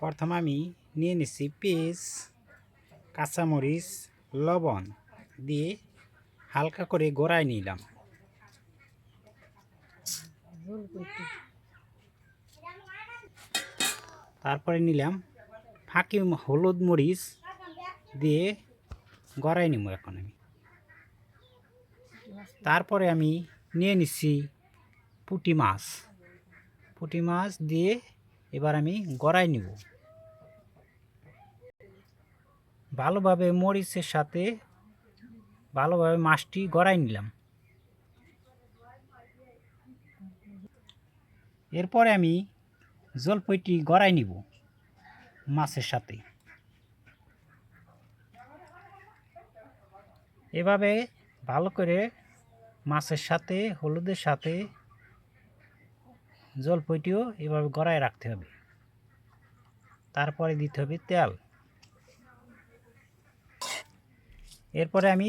প্রথমে আমি নিয়ে নিচ্ছি পেঁয়াজ, কাঁচামরিচ, লবণ দিয়ে হালকা করে গোড়ায় নিলাম। তারপরে নিলাম ফাঁকি হলুদ মরিচ দিয়ে গড়াই নিব এখন আমি। তারপরে আমি নিয়ে নিচ্ছি পুঁটি মাছ দিয়ে এবার আমি গড়াই নিব ভালোভাবে। মরিচের সাথে ভালোভাবে মাছটি গড়াই নিলাম। এরপরে আমি জলপাইটি গড়াই নিব মাছের সাথে। এভাবে ভালো করে মাছের সাথে হলুদের সাথে জলপাইটিও এভাবে গড়ায় রাখতে হবে। তারপরে দিতে হবে তেল। এরপরে আমি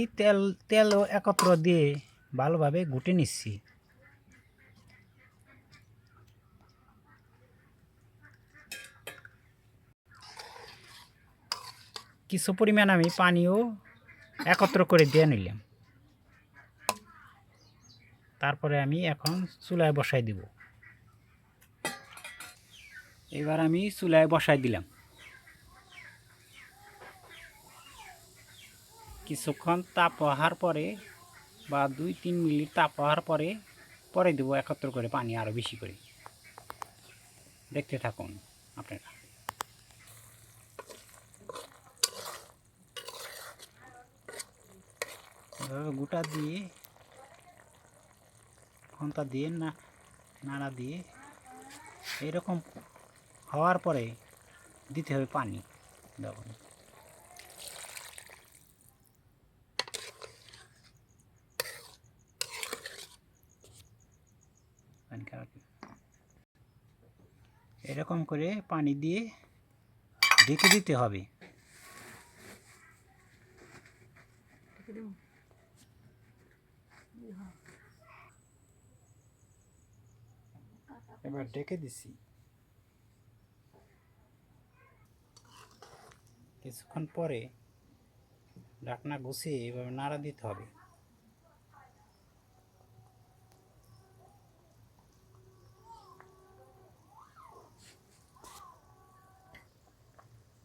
তেলও একত্র দিয়ে ভালোভাবে ঘুটে নিচ্ছি। কিছু পরিমাণ আমি পানিও একত্র করে দিয়ে নিলাম। তারপরে আমি এখন চুলায় বসাই দিব। এবার আমি চুলায় বসাই দিলাম। কিছুক্ষণ তাপ হওয়ার পরে বা 2-3 মিনিট তাপ হওয়ার পরে দেবো একত্র করে পানি আরও বেশি করে। দেখতে থাকুন আপনারা। গোটা দিয়ে খন্তা দিয়ে নাড়া দিয়ে এরকম হওয়ার পরে দিতে হবে পানি। দেখুন এরকম করে পানি দিয়ে ঢেকে দিতে হবে। এবার ঢেকে দিছি। কিছুক্ষণ পরে ঢাকনা গুছিয়ে এভাবে নাড়া দিতে হবে।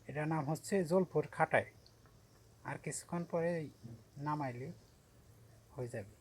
এটার নাম হচ্ছে জলপুর খাটাই। আর কিছুক্ষণ পরে নামাইলে হয়ে যাবে।